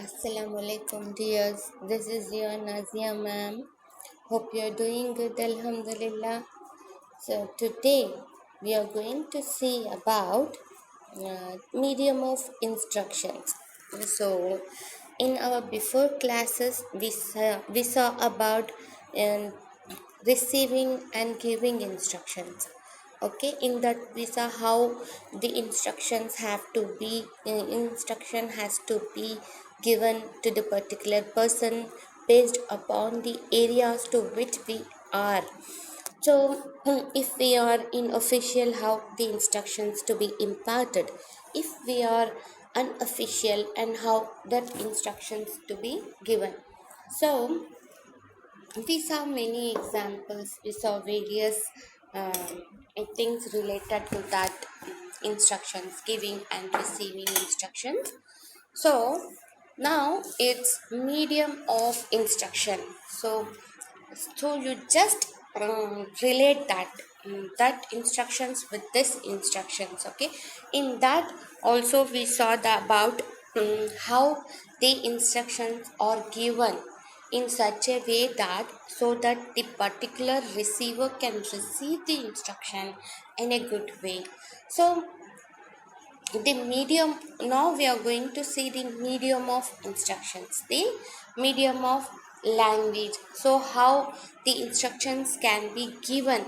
Assalamu alaikum dears. This is your Nazia ma'am. Hope you are doing good, alhamdulillah. So today we are going to see about medium of instructions. So in our before classes we saw about um, receiving and giving instructions. Okay, in that we saw how the instruction has to be given to the particular person based upon the areas to which we are. So if we are in official, how the instructions to be imparted. If we are unofficial, and how that instructions to be given. So we saw many examples. We saw various things related to that, instructions, giving and receiving instructions. So now it's medium of instruction. So you just relate that instructions with this instructions. Okay, in that also we saw about how the instructions are given in such a way that so that the particular receiver can receive the instruction in a good way. So the medium, now we are going to see the medium of instructions, the medium of language. So how the instructions can be given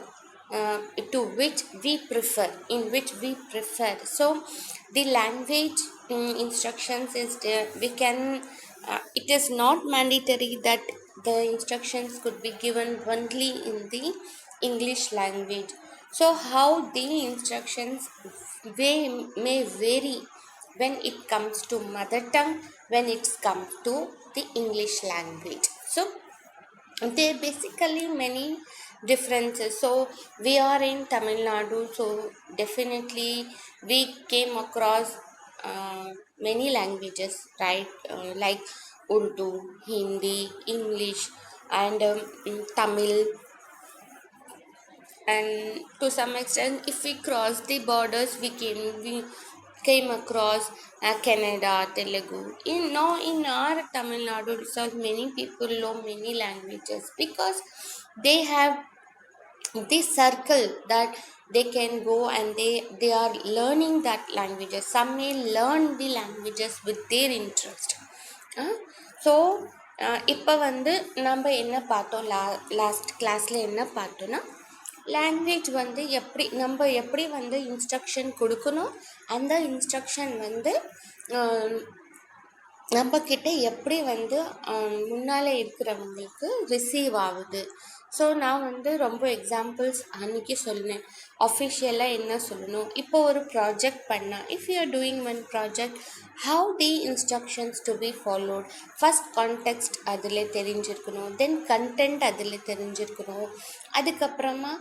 to which we prefer, in which we prefer. So the language instructions is there. We can it is not mandatory that the instructions could be given only in the English language. So how the instructions may vary when it comes to mother tongue, when it comes to the English language. So there are basically many differences. So we are in Tamil Nadu, so definitely we came across many languages, right? Like Urdu, Hindi, English, and Tamil. And to some extent, if we cross the borders, we came across Canada, Telugu. In our Tamil Nadu itself, many people know many languages because they have this circle that they can go and they are learning that languages. Some may learn the languages with their interest. So இப்போ வந்து நம்ம என்ன பார்த்தோம், last கிளாஸில் என்ன பார்த்தோன்னா, language வந்து எப்படி வந்து இன்ஸ்ட்ரக்ஷன் கொடுக்கணும், அந்த இன்ஸ்ட்ரக்ஷன் வந்து நம்மக்கிட்ட எப்படி வந்து முன்னால் இருக்கிறவங்களுக்கு ரிசீவ் ஆகுது. ஸோ நான் வந்து ரொம்ப எக்ஸாம்பிள்ஸ் அன்றைக்கி சொன்னேன். அஃபிஷியலாக என்ன சொல்லணும், இப்போ ஒரு ப்ராஜெக்ட் பண்ணால், if you are doing one project, how the instructions to be followed. First context அதில் தெரிஞ்சிருக்கணும், தென் கண்டென்ட் அதில் தெரிஞ்சிருக்கணும். அதுக்கப்புறமா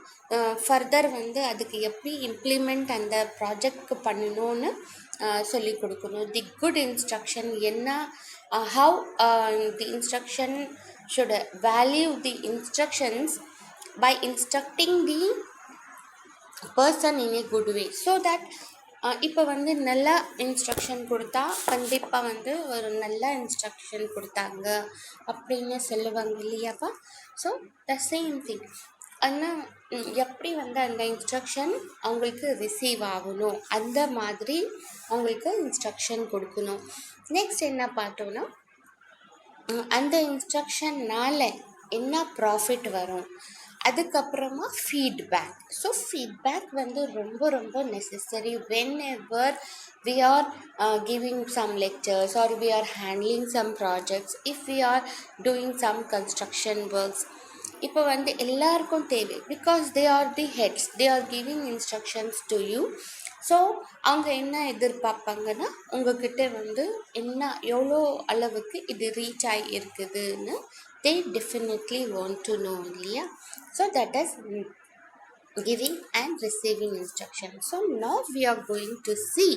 ஃபர்தர் வந்து அதுக்கு எப்படி இம்ப்ளிமெண்ட் அந்த ப்ராஜெக்ட்க்கு பண்ணணும்னு சொல்லி கொடுக்கணும். தி குட் இன்ஸ்ட்ரக்ஷன் என்ன, how the instruction should value the instructions by instructing the person in a good way. So that இப்போ வந்து நல்ல இன்ஸ்ட்ரக்ஷன் கொடுத்தா கண்டிப்பாக வந்து ஒரு நல்ல இன்ஸ்ட்ரக்ஷன் கொடுத்தாங்க அப்படின்னு சொல்லுவாங்க இல்லையாப்பா. So the same thing. ஆனால் எப்படி வந்து அந்த இன்ஸ்ட்ரக்ஷன் அவங்களுக்கு ரிசீவ் ஆகணும், அந்த மாதிரி அவங்களுக்கு இன்ஸ்ட்ரக்ஷன் கொடுக்கணும். நெக்ஸ்ட் என்ன பார்த்தோன்னா, அந்த இன்ஸ்ட்ரக்ஷன்னால் என்ன ப்ராஃபிட் வரும், அதுக்கப்புறமா ஃபீட்பேக். ஸோ ஃபீட்பேக் வந்து ரொம்ப ரொம்ப necessary when ever we are giving some lectures or we are handling some projects, if we are doing some construction works. இப்போ வந்து எல்லாருக்கும் தேவை, because they are the heads, they are giving instructions to you. So அவங்க என்ன எதிர்பார்ப்பாங்கன்னா, உங்ககிட்ட வந்து என்ன எவ்வளோ அளவுக்கு இது ரீச் ஆகி இருக்குதுன்னு they definitely want to know இல்லையா. So that is giving and receiving instructions. So now we are going to see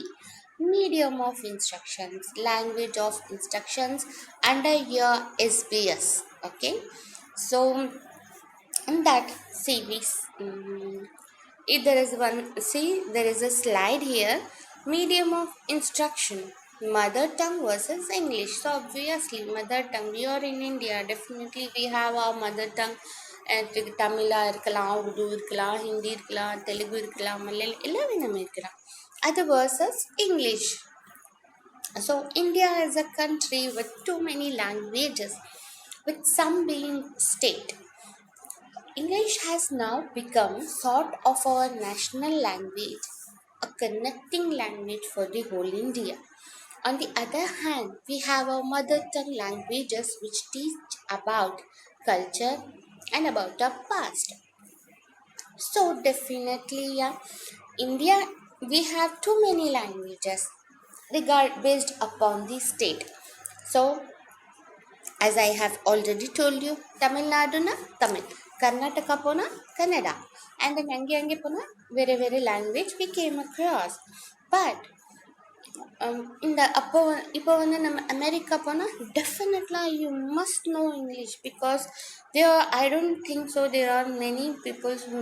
medium of instructions, language of instructions under your SBS. Okay, so in that series, if there is a slide here, medium of instruction. mother tongue versus English. So obviously mother tongue, we are in India, definitely we have our mother tongue. தமிழா இருக்கலாம், உருது இருக்கலாம், ஹிந்தி இருக்கலாம், தெலுங்கு இருக்கலாம், மலையாளம் எல்லாமே நம்ம இருக்கலாம். அது versus English. So India is a country with too many languages, with some being state. English has now become sort of our national language, a connecting language for the whole India. On the other hand, we have our mother tongue languages which teach about culture and about our past. So definitely, yeah, India, we have too many languages based upon the state. So as I have already told you, Tamil Nadu na Tamil, Karnataka pona Kannada, and then ange pona very language we came across. But இந்த இப்போ வந்து நம்ம America போனால் definitely you must know English because I don't think so there are many people who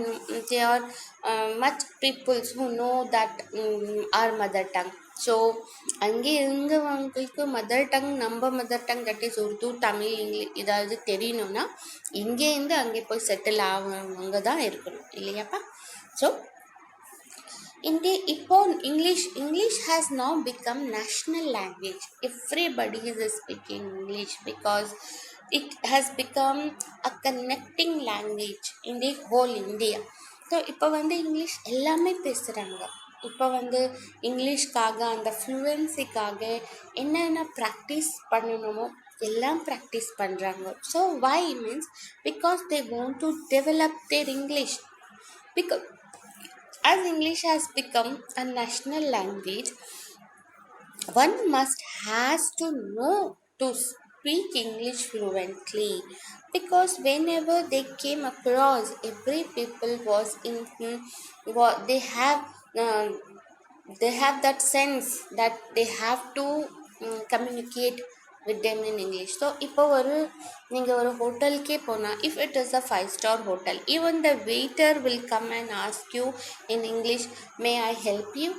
there are much people who know that our mother tongue. So அங்கே இருந்தவங்களுக்கு mother tongue நம்ம mother tongue that is Urdu Tamil English ஏதாவது தெரியணும்னா இங்கேருந்து அங்கே போய் settle ஆகவங்க தான் இருக்கணும் இல்லையாப்பா. So English has now become national language. Everybody is speaking English because it has become a connecting language in the whole India. So இப்போ வந்து இங்கிலீஷ் எல்லாமே பேசுகிறாங்க. இப்போ வந்து இங்கிலீஷ்காக அந்த ஃப்ளூவன்சிக்காக என்னென்ன ப்ராக்டிஸ் பண்ணணுமோ எல்லாம் ப்ராக்டிஸ் பண்ணுறாங்க. So why means because they want to develop their English. Because as English has become a national language, one has to know to speak English fluently, because whenever they came across, every people was in they have that sense that they have to communicate with them in English. So இப்போ நீங்கள் ஒரு ஹோட்டலுக்கே போனால், if it is a 5-star hotel, even the waiter will come and ask you in English, may I help you?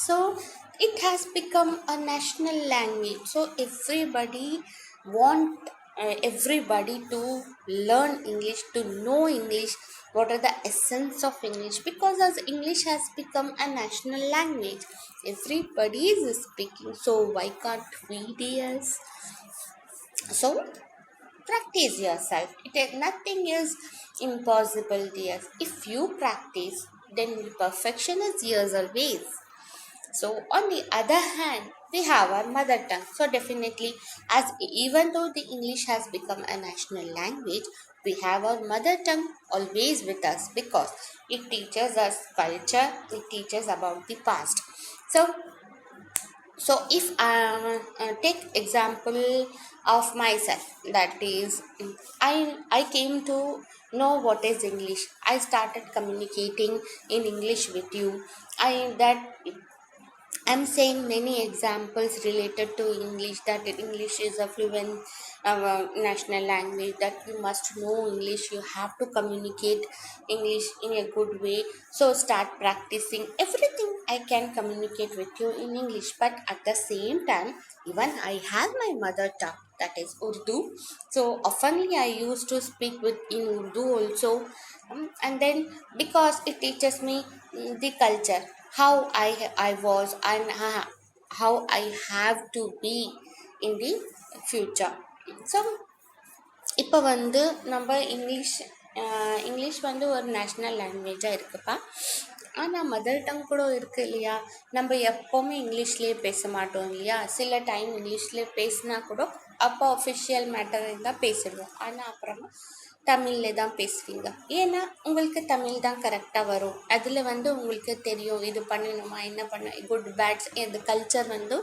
So it has become a national language. So everybody to learn English, to know English, what are the essence of English, because as English has become a national language, everybody is speaking. So why can't we, dears? So practice yourself. Nothing is impossible, dears. If you practice, then perfection is yours always. So on the other hand, we have our mother tongue. So definitely, as even though the English has become a national language, we have our mother tongue always with us, because it teaches us culture, it teaches about the past. So if I take example of myself, that is, I came to know what is English. I started communicating in English with you. I'm saying many examples related to English, that English is a fluent national language, that you must know English, you have to communicate English in a good way. So start practicing everything. I can communicate with you in English, but at the same time, even I have my mother tongue, that is Urdu. So oftenly I used to speak in Urdu also, and then because it teaches me the culture, how I was, and how I have to be in the future. So இப்போ வந்து நம்ம English வந்து ஒரு national லாங்குவேஜாக இருக்குப்பா. ஆனால் mother tongue கூட இருக்குது இல்லையா. நம்ம எப்போவுமே இங்கிலீஷ்லேயே பேச மாட்டோம் இல்லையா. சில டைம் இங்கிலீஷ்லேயே பேசினா கூட அப்போ அஃபிஷியல் மேட்டர் இருந்தால் பேசிடுவோம். ஆனால் அப்புறமா தமிழில் தான் பேசுவீங்க. ஏன்னா உங்களுக்கு தமிழ் தான் கரெக்டாக வரும். அதில் வந்து உங்களுக்கு தெரியும் இது பண்ணணுமா, என்ன பண்ண, குட் பேட்ஸ், இந்த கல்ச்சர் வந்து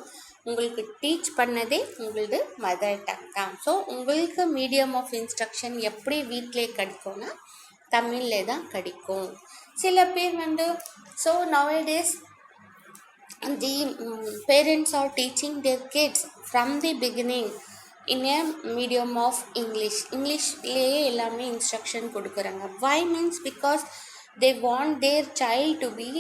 உங்களுக்கு டீச் பண்ணதே உங்களது மதர் டங் தான். ஸோ உங்களுக்கு மீடியம் ஆஃப் இன்ஸ்ட்ரக்ஷன் எப்படி வீட்டிலே கிடைக்கும்னா தமிழ்லே தான் கிடைக்கும். சில பேர் வந்து so nowadays the parents are teaching their kids from the beginning in a medium of இங்கிலீஷ்லேயே எல்லாமே இன்ஸ்ட்ரக்ஷன் கொடுக்குறாங்க. why means because they want their child to be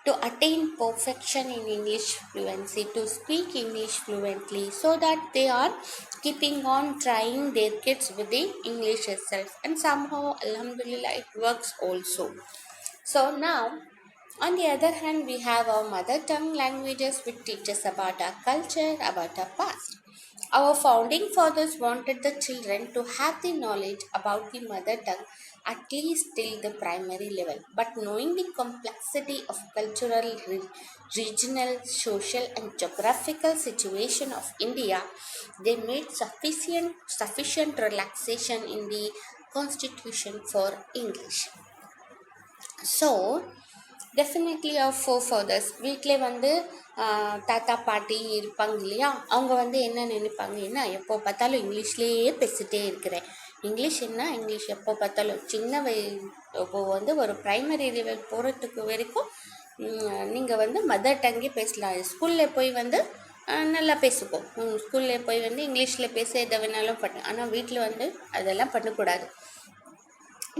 to attain perfection in English fluency, to speak English fluently, so that they are keeping on trying their kids with the English itself, and somehow alhamdulillah it works also. So now, on the other hand, we have our mother tongue languages which teach us about our culture, about our past. Our founding fathers wanted the children to have the knowledge about the mother tongue at least till the primary level. But knowing the complexity of cultural, regional, social, and geographical situation of India, they made sufficient relaxation in the constitution for English. So definitely of forefathers வீட்டிலே வந்து தாத்தா பாட்டி இருப்பாங்க இல்லையா, அவங்க வந்து என்ன நினைப்பாங்க, என்ன எப்போ பார்த்தாலும் இங்கிலீஷ்லேயே பேசிகிட்டே இருக்கிறேன், இங்கிலீஷ் என்ன இங்கிலீஷ் எப்போ பார்த்தாலும். இப்போ வந்து ஒரு ப்ரைமரி லெவல் போகிறதுக்கு வரைக்கும் நீங்கள் வந்து மதர் டங்கே பேசலாம். ஸ்கூலில் போய் வந்து நல்லா பேசிப்போம், ஸ்கூலில் போய் வந்து இங்கிலீஷில் பேச எதை வேணாலும் பண்ணு, ஆனால் வீட்டில் வந்து அதெல்லாம் பண்ணக்கூடாது.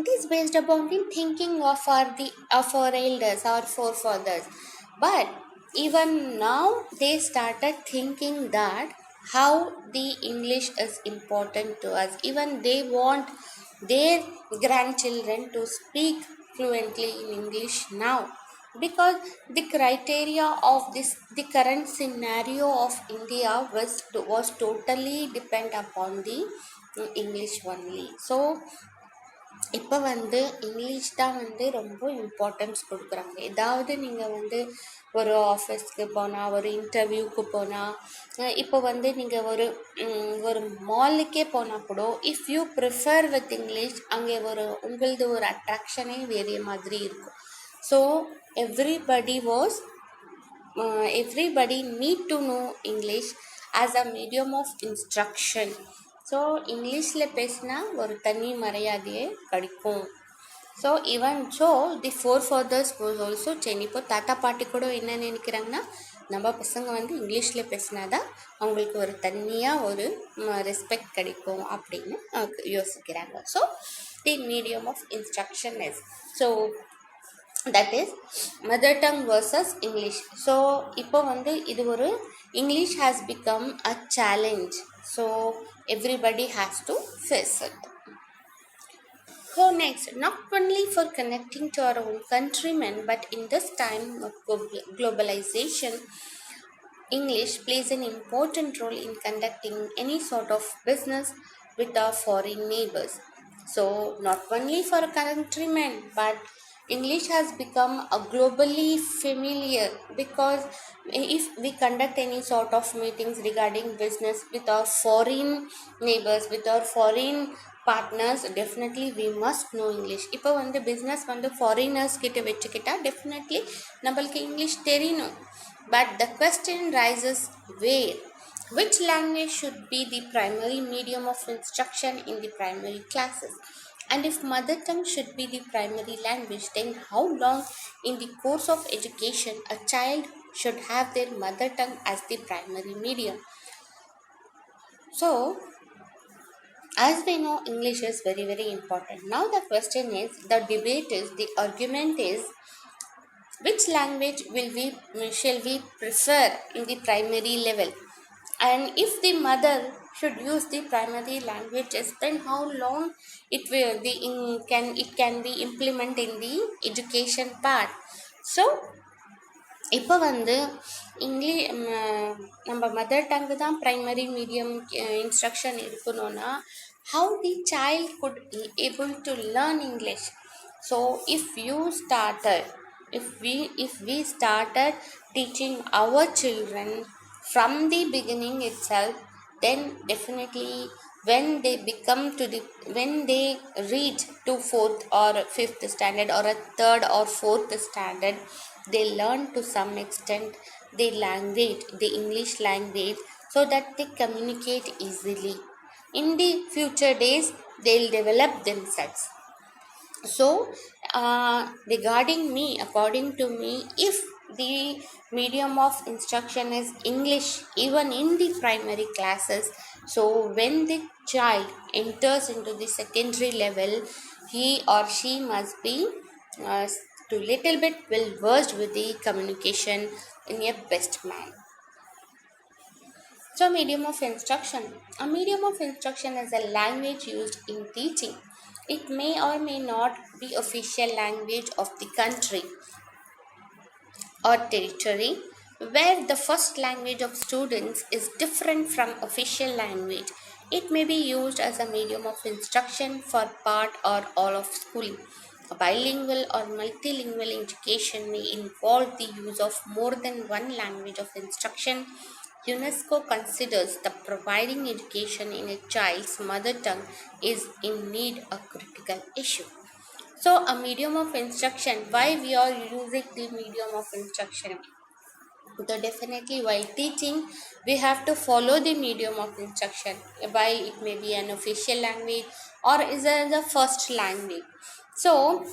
It is based upon the thinking of our elders, our forefathers. But even now they started thinking that how the English is important to us. Even they want their grandchildren to speak fluently in English now, because the criteria of the current scenario of India was totally depend upon the English only. So இப்போ வந்து English தான் வந்து ரொம்ப importance கொடுக்குறாங்க. ஏதாவது நீங்கள் வந்து ஒரு ஆஃபீஸ்க்கு போனால், ஒரு இன்டர்வியூக்கு போனால், இப்போ வந்து நீங்கள் ஒரு மாலுக்கே போனால் கூட if you prefer with English, அங்கே உங்களது ஒரு அட்ராக்ஷனே வேறு மாதிரி இருக்கும். So everybody need to know English as a medium of instruction. So இங்கிலீஷில் பேசினா ஒரு தனி மரியாதையே கிடைக்கும். So even so the forefathers was also இப்போ தாத்தா பாட்டி கூட என்ன நினைக்கிறாங்கன்னா, நம்ம பசங்க வந்து இங்கிலீஷில் பேசினாதான் அவங்களுக்கு ஒரு தனியாக ஒரு ரெஸ்பெக்ட் கிடைக்கும் அப்படின்னு யோசிக்கிறாங்க. So the medium of instruction is so that is mother tongue versus English. So இப்போ வந்து இது ஒரு English has become a challenge, so everybody has to face it. So next, not only for connecting to our own countrymen, but in this time of globalization, English plays an important role in conducting any sort of business with our foreign neighbors. So not only for countrymen, but English has become a globally familiar, because if we conduct any sort of meetings regarding business with our foreign neighbors, with our foreign partners, definitely we must know English. இப்போ வந்து business வந்து foreigners கிட்ட வச்சுக்கிட்டா definitely நம்மளுக்கு English தெரியணும். But the question rises, where? Which language should be the primary medium of instruction in the primary classes? And if mother tongue should be the primary language, then how long in the course of education a child should have their mother tongue as the primary medium? So, as we know, English is very, very important. Now the question is, the debate is, the argument is, which language shall we prefer in the primary level? And if the mother should use the primary languages, then how long it can be implemented in the education part. So இப்போ வந்து நம்ம mother டங்கு தான் primary medium instruction இருக்கணும்னா, how the child could be able to learn English? So if we started teaching our children from the beginning itself, then definitely when they reach to 4th or 5th standard or a 3rd or 4th standard, they learn to some extent the English language, so that they communicate easily. In the future days, they'll develop themselves. So according to me, if the medium of instruction is English even in the primary classes, so when the child enters into the secondary level, he or she must be to little bit well versed with the communication in a best manner. So, medium of instruction. A medium of instruction is a language used in teaching. It may or may not be official language of the country or territory, where the first language of students is different from official language. It may be used as a medium of instruction for part or all of schooling. A bilingual or multilingual education may involve the use of more than one language of instruction. UNESCO considers that providing education in a child's mother tongue is indeed a critical issue. So, a medium of instruction, why we are using the medium of instruction? So definitely while teaching, we have to follow the medium of instruction. Why it may be an official language or is it the first language. So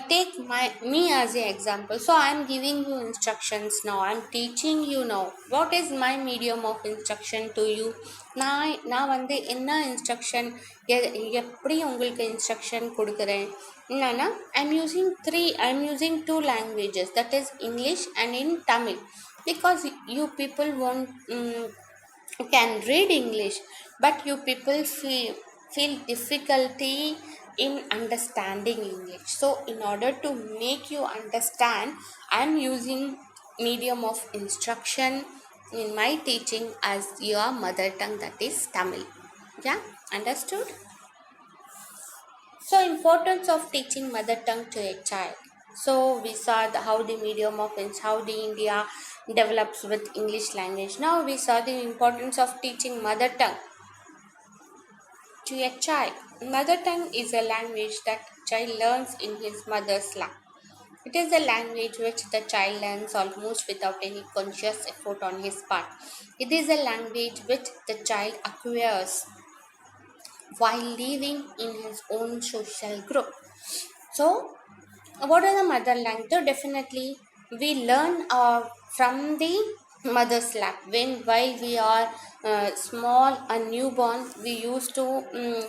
take me as an example. So I am giving you instructions now. I am teaching you now. What is my medium of instruction to you? நான் வந்து என்ன instruction எப்படி உங்களுக்கு instruction கொடுக்குறேன் என்னன்னா I'm using two languages, that is English and in Tamil, because you people won't can read English, but you people feel difficulty in understanding English. So in order to make you understand, I am using medium of instruction in my teaching as your mother tongue, that is Tamil. Yeah, understood? So importance of teaching mother tongue to a child. So we saw how the medium of how the India develops with English language. Now we saw the importance of teaching mother tongue to a child. Mother tongue is a language that child learns in his mother's lap. It is a language which the child learns almost without any conscious effort on his part. It is a language which the child acquires while living in his own social group. So, what are the mother language? So definitely we learn from the mother's lap. While we are small and newborn, we used to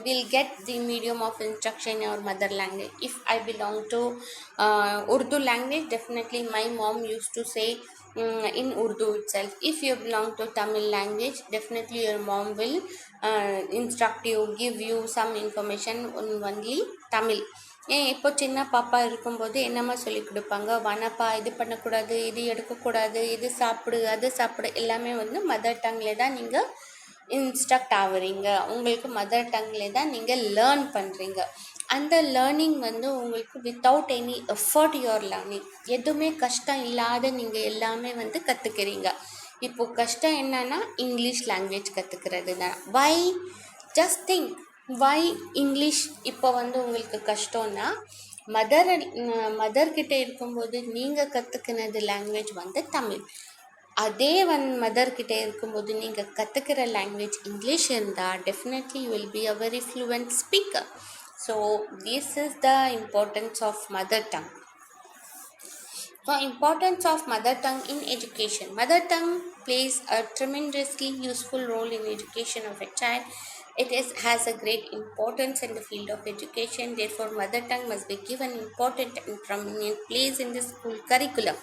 we'll get the medium of instruction in our mother language. If I belong to Urdu language, definitely my mom used to say in Urdu itself. If you belong to Tamil language, definitely your mom will instruct you, give you some information on only Tamil. இப்போ சின்ன பாப்பா இருக்கும்போது என்னம்மா சொல்லி கொடுப்பாங்க, வனப்பா இது பண்ணக்கூடாது, இது எடுக்கக்கூடாது, இது சாப்பிடு, அது சாப்பிடு, எல்லாமே வந்து மதர் டங்கில் தான் நீங்கள் இன்ஸ்ட்ரக்ட் ஆகுறீங்க. உங்களுக்கு மதர் டங்கில் தான் நீங்கள் லேர்ன் பண்ணுறீங்க. அந்த லேர்னிங் வந்து உங்களுக்கு without any effort your learning, எதுவுமே கஷ்டம் இல்லாத நீங்கள் எல்லாமே வந்து கற்றுக்கிறீங்க. இப்போ கஷ்டம் என்னன்னா இங்கிலீஷ் லாங்குவேஜ் கற்றுக்கிறது தான். வை ஜஸ்ட் திங்க், வை இங்கிலீஷ் இப்போ வந்து உங்களுக்கு கஷ்டம்னா மதர்கிட்ட இருக்கும்போது நீங்கள் கற்றுக்கினது லாங்குவேஜ் வந்து தமிழ். அதே மதர்கிட்ட இருக்கும்போது நீங்கள் கற்றுக்கிற லாங்குவேஜ் இங்கிலீஷ் இருந்தால் definitely you will be a very fluent speaker. So this is the importance of mother tongue. So, importance of mother tongue in education. Mother tongue plays a tremendously useful role in education of a child. It has a great importance in the field of education. Therefore, mother tongue must be given important and prominent place in the school curriculum.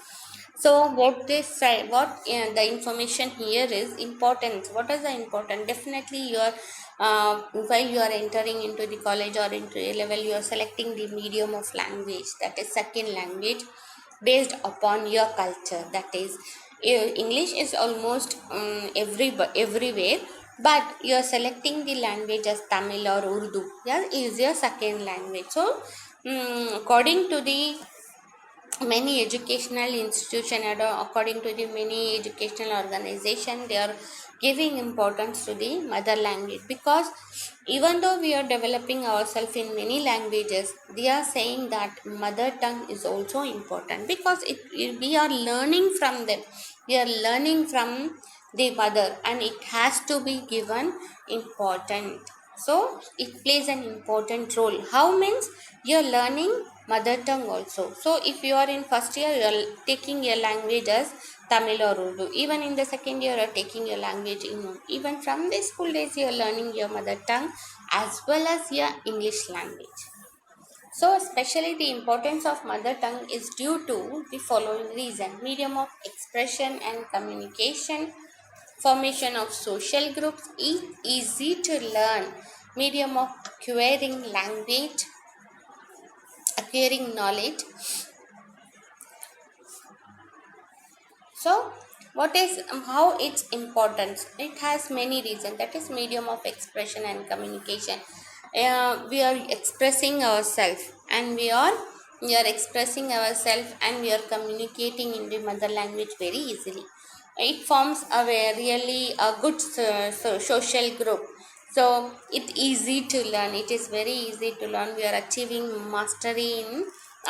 So, what they say, the information here is importance. What is the importance? Definitely, while you are entering into the college or into A level, you are selecting the medium of language, that is second language, based upon your culture. That is, English is almost everywhere, but you are selecting the language as Tamil or Urdu. Yeah, is your second language. So according to the many educational institution, according to the many educational organization, they are giving importance to the mother language, because even though we are developing ourselves in many languages, they are saying that mother tongue is also important, because we are learning from them. We are learning from the mother and it has to be given important. So it plays an important role. How means you are learning mother tongue also. So if you are in first year, you are taking your language as Tamil or Urdu. Even in the second year, you are taking your language in. Even from the school days, you are learning your mother tongue as well as your English language. So, especially the importance of mother tongue is due to the following reason: medium of expression and communication, formation of social groups, easy to learn, medium of acquiring knowledge. So, what is how its importance? It has many reasons. That is medium of expression and communication. We are expressing ourselves, and we are expressing ourselves, and we are communicating in the mother language very easily. It forms really a good social group. So it's easy to learn. It is very easy to learn. We are achieving mastery in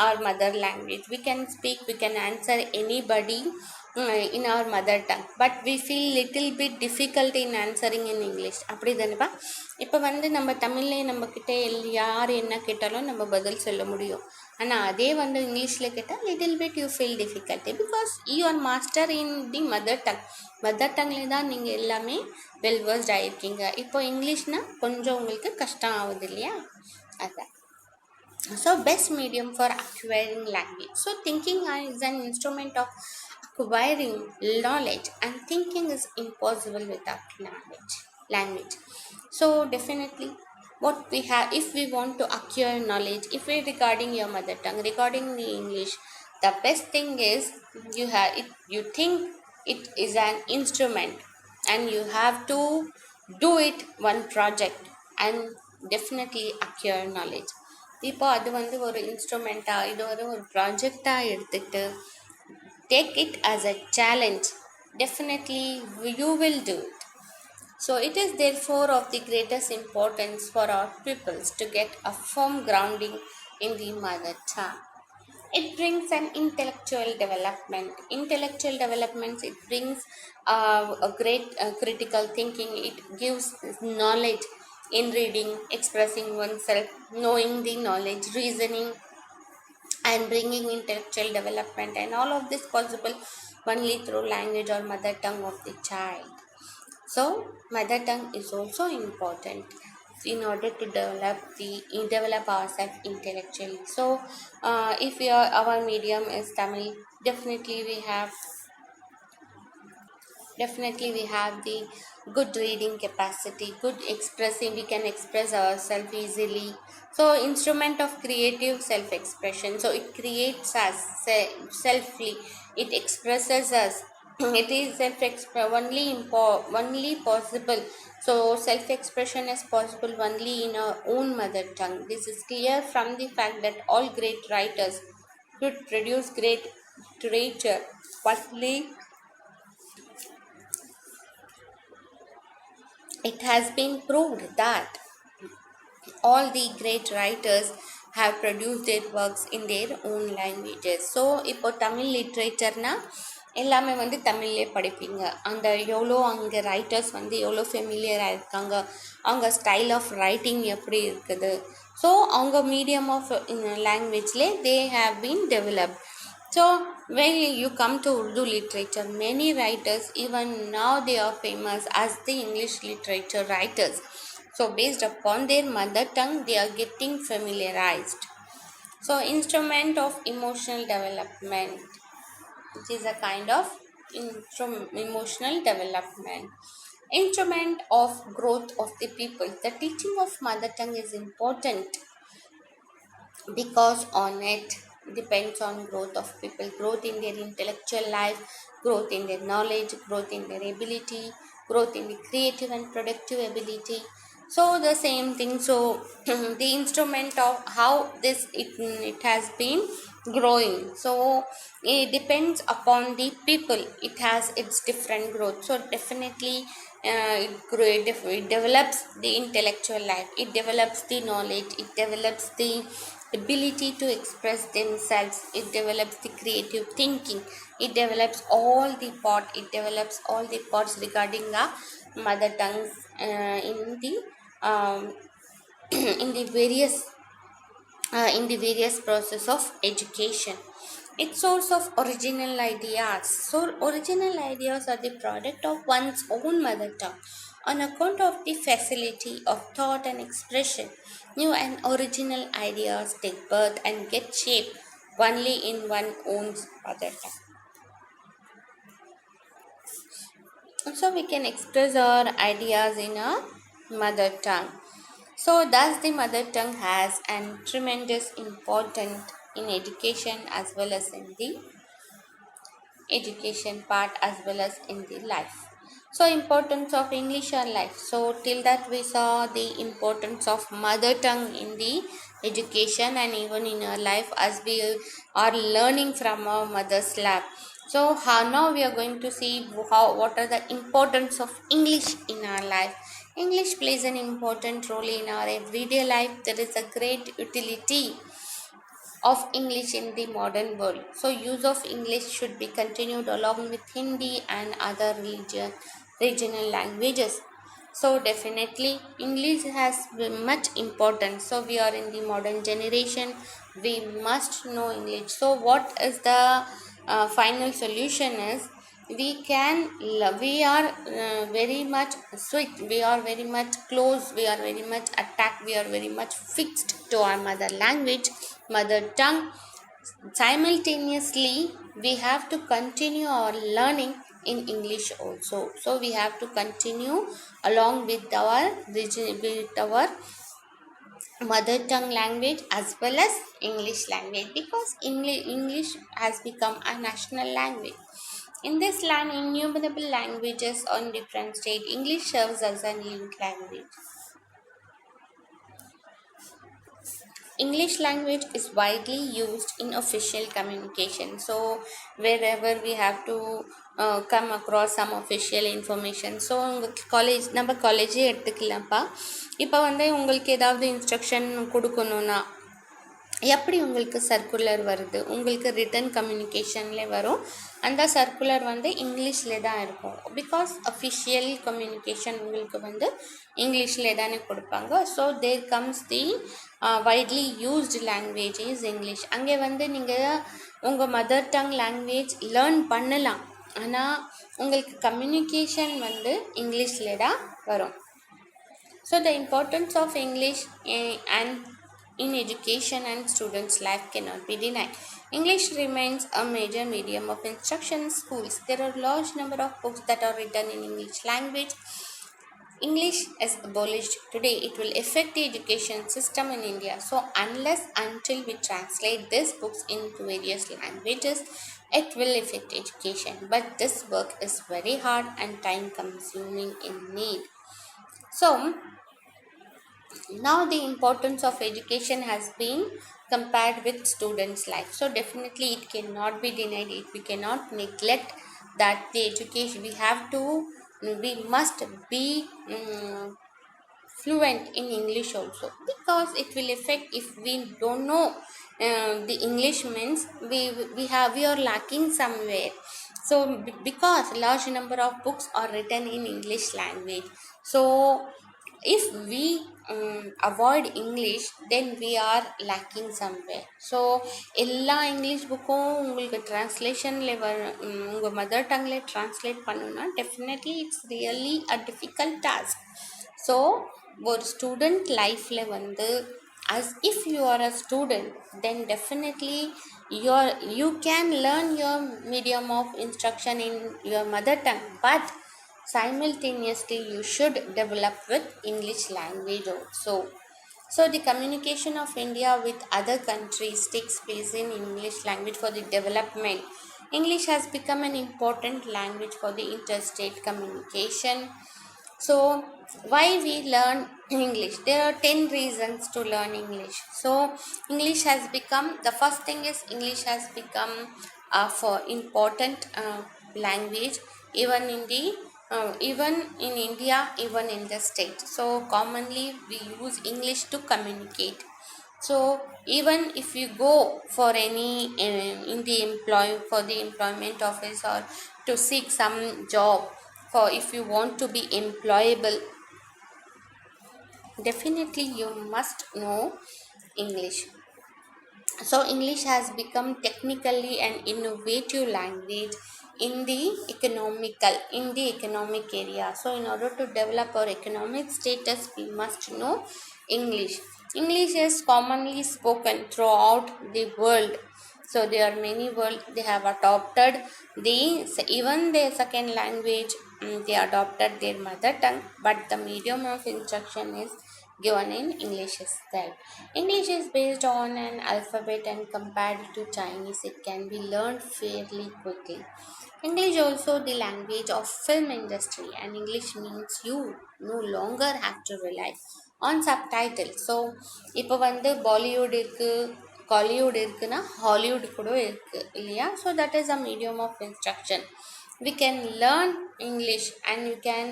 our mother language. We can speak, we can answer anybody in our mother tongue, but we feel little bit difficult in answering in English. அப்படி தானேப்பா? இப்போ வந்து நம்ம தமிழ்லே நம்ம கிட்ட யார் என்ன கேட்டாலும் நம்ம பதில் சொல்ல முடியும். ஆனால் அதே வந்து இங்கிலீஷில் கேட்டால் little bit you feel difficulty because you are master in the mother tongue. Mother டங்கில் தான் நீங்கள் எல்லாமே வெல் வேர்ஸ்ட் ஆகிருக்கீங்க. இப்போ இங்கிலீஷ்னால் கொஞ்சம் உங்களுக்கு கஷ்டம் ஆகுது இல்லையா? அதான். So best medium for acquiring language. So thinking is an instrument of acquiring knowledge, and thinking is impossible without language. So definitely what we have, if we want to acquire knowledge, if we regarding your mother tongue, regarding the English, the best thing is you think it is an instrument, and you have to do it one project and definitely acquire knowledge. இப்போ அது வந்து ஒரு இன்ஸ்ட்ருமெண்ட்டாக, இது ஒரு ப்ராஜெக்டாக எடுத்துக்கிட்டு take it as a challenge, definitely you will do it. So it is therefore of the greatest importance for our pupils to get a firm grounding in the mother tongue. It brings an intellectual development. Intellectual developments, it brings a great critical thinking. It gives knowledge in reading, expressing oneself, knowing the knowledge, reasoning, and bringing intellectual development, and all of this possible only through language or mother tongue of the child. So mother tongue is also important in order to develop ourselves intellectually. So if our medium is Tamil, definitely we have the good reading capacity, good expressing, we can express ourselves easily. So instrument of creative self-expression. So it creates us selfly, it expresses us. It is only possible. So self-expression is possible only in our own mother tongue. This is clear from the fact that all great writers could produce great literature only. It has been proved that all the great writers have produced their works in their own languages. So இப்போ தமிழ் லிட்ரேச்சர்னா எல்லாமே வந்து தமிழ்லே படிப்பீங்க. அந்த எவ்வளோ அங்கே writers வந்து எவ்வளோ ஃபெமிலியராக இருக்காங்க, அவங்க ஸ்டைல் ஆஃப் ரைட்டிங் எப்படி இருக்குது, ஸோ அவங்க மீடியம் ஆஃப் லாங்குவேஜ்லே they have been developed. So when you come to Urdu literature, many writers even now they are famous as the English literature writers. So based upon their mother tongue, they are getting familiarized. So instrument of emotional development, which is a kind of emotional development. Instrument of growth of the people. The teaching of mother tongue is important because on it depends on growth of people, growth in their intellectual life, growth in their knowledge, growth in their ability, growth in the creative and productive ability. So the same thing. So the instrument of how it has been growing, so it depends upon the people, it has its different growth. So definitely it develops the intellectual life, it develops the knowledge, it develops the ability to express themselves, it develops the creative thinking, it develops all the parts regarding the mother tongues in the in the various process of education. It's source of original ideas. So original ideas are the product of one's own mother tongue. on account of the facility of thought and expression. New and original ideas take birth and get shape only in one's own mother tongue. So we can express our ideas in a mother tongue. So thus the mother tongue has an tremendous importance in education as well as in the education part as well as in the life. So importance of English or life. So till that we saw the importance of mother tongue in the education and even in our life as we are learning from our mother's lab. So how now we are going to see what are the importance of English in our life. English plays an important role in our everyday life. There is a great utility of English in the modern world. So use of English should be continued along with Hindi and other regional languages. So definitely English has much importance. So we are in the modern generation. We must know English. So what is the final solution is we are very much sweet, we are very much close, we are very much attached, we are very much fixed to our mother language, mother tongue. Simultaneously we have to continue our learning in English also. So we have to continue along with our mother tongue language as well as English language, because English has become a national language. In this land, innumerable languages on different states, English serves as a linked language. English language is widely used in official communication. So wherever we have to come across some official information. So college நம்ம காலேஜே எடுத்துக்கலாம்ப்பா. இப்போ வந்து உங்களுக்கு ஏதாவது instruction கொடுக்கணுன்னா எப்படி உங்களுக்கு circular வருது, உங்களுக்கு ரிட்டன் கம்யூனிகேஷன்லேயே வரும். அந்த சர்க்குலர் வந்து இங்கிலீஷில் தான் இருக்கும். பிகாஸ் அஃபிஷியல் கம்யூனிகேஷன் உங்களுக்கு வந்து இங்கிலீஷில் தானே கொடுப்பாங்க. So there comes the widely used language is English. அங்கே வந்து நீங்கள் உங்கள் மதர் டங் லாங்குவேஜ் லேர்ன் பண்ணலாம், ஆனால் உங்களுக்கு கம்யூனிகேஷன் வந்து இங்கிலீஷில் தான் வரும். So the importance of English and in education and students' life cannot be denied. English remains a major medium of instruction in schools. There are a large number of books that are written in English language. English is abolished today, it will affect the education system in India. So unless until we translate these books into various languages, it will affect education. But this work is very hard and time consuming in need. So now the importance of education has been compared with students' life. So definitely it cannot be denied, we cannot neglect that the education we must be fluent in English also, because it will affect. If we don't know the English means we are lacking somewhere. So because large number of books are written in English language, so if we avoid English, then we are lacking somewhere. So எல்லா English புக்கும் உங்களுக்கு டிரான்ஸ்லேஷனில் உங்கள் mother டங்கில் translate பண்ணணும்னா definitely it's really a difficult task. So ஒரு student லைஃப்பில் வந்து as if you are a student, then definitely you can learn your medium of instruction in your mother tongue, but simultaneously you should develop with English language also. So the communication of India with other countries takes place in English language for the development. English has become an important language for the interstate communication. So why we learn English? There are 10 reasons to learn English. So English has become, the first thing is English has become for important language even in India, even in the state. So commonly we use English to communicate. So even if you go for any for the employment office or to seek some job, for if you want to be employable, definitely you must know English. So English has become technically an innovative language in the economic area. So in order to develop our economic status, we must know English. English is commonly spoken throughout the world. So there are many world they have adopted the even their second language. They adopted their mother tongue, but the medium of instruction is given in English itself. English is based on an alphabet, and compared to Chinese, it can be learned fairly quickly. English also the language of film industry, and English means you no longer have to rely on subtitles. So இப்போ வந்து பாலிவுட் இருக்கு, காலிவுட் இருக்குன்னா Hollywood கூட இருக்கு இல்லையா? So that is a medium of instruction. We can learn English and you can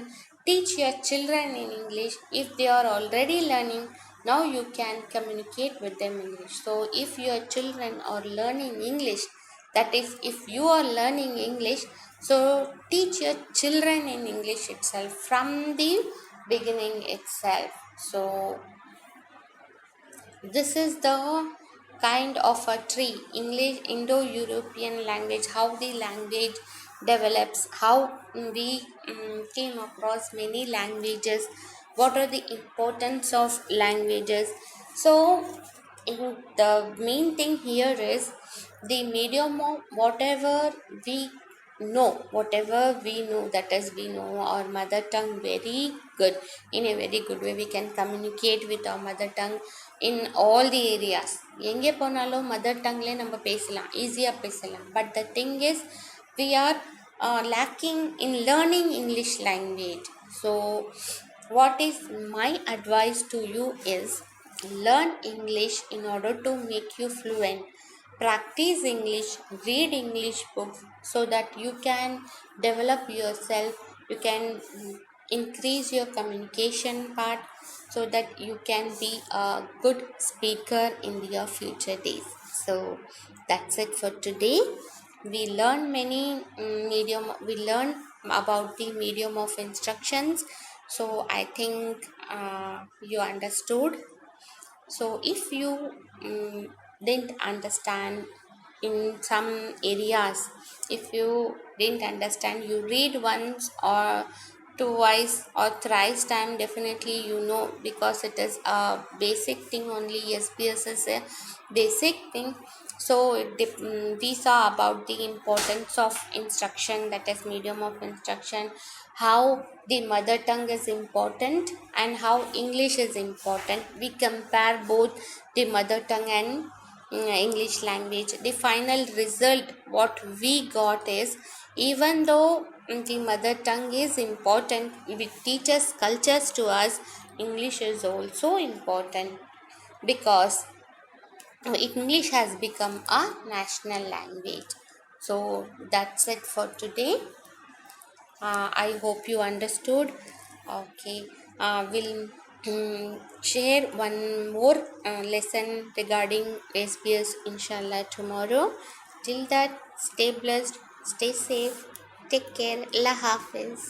teach your children in English. If they are already learning, now you can communicate with them in English. So if your children are learning English, that is if you are learning English, so teach your children in English itself from the beginning itself. So this is the kind of a tree. English, Indo-European language, how the language develops, how we came across many languages, what are the importance of languages. So the main thing here is the medium of whatever we know, that is we know our mother tongue very good. In a very good way we can communicate with our mother tongue in all the areas. எங்கே போனாலும் mother டங்க்லேயே நம்ம பேசலாம், ஈஸியாக பேசலாம். But the thing is we are lacking in learning English language. So what is my advice to you is learn English in order to make you fluent. Practice English, read English books so that you can develop yourself, you can increase your communication part so that you can be a good speaker in your future days. So that's it for today. We learn we learn about the medium of instructions. So I think you understood. So if you didn't understand in some areas, if you didn't understand, you read once or twice or thrice time, definitely you know, because it is a basic thing only. SBS is a basic thing. So these are about the importance of instruction, that is medium of instruction, how the mother tongue is important and how English is important. We compare both the mother tongue and English language. The final result what we got is, even though the mother tongue is important, it teaches cultures to us, English is also important because English has become a national language. So that's it for today. I hope you understood. Okay, we'll share one more lesson regarding SBS inshallah tomorrow. Till that, stay blessed, stay safe, take care. Allah Hafiz.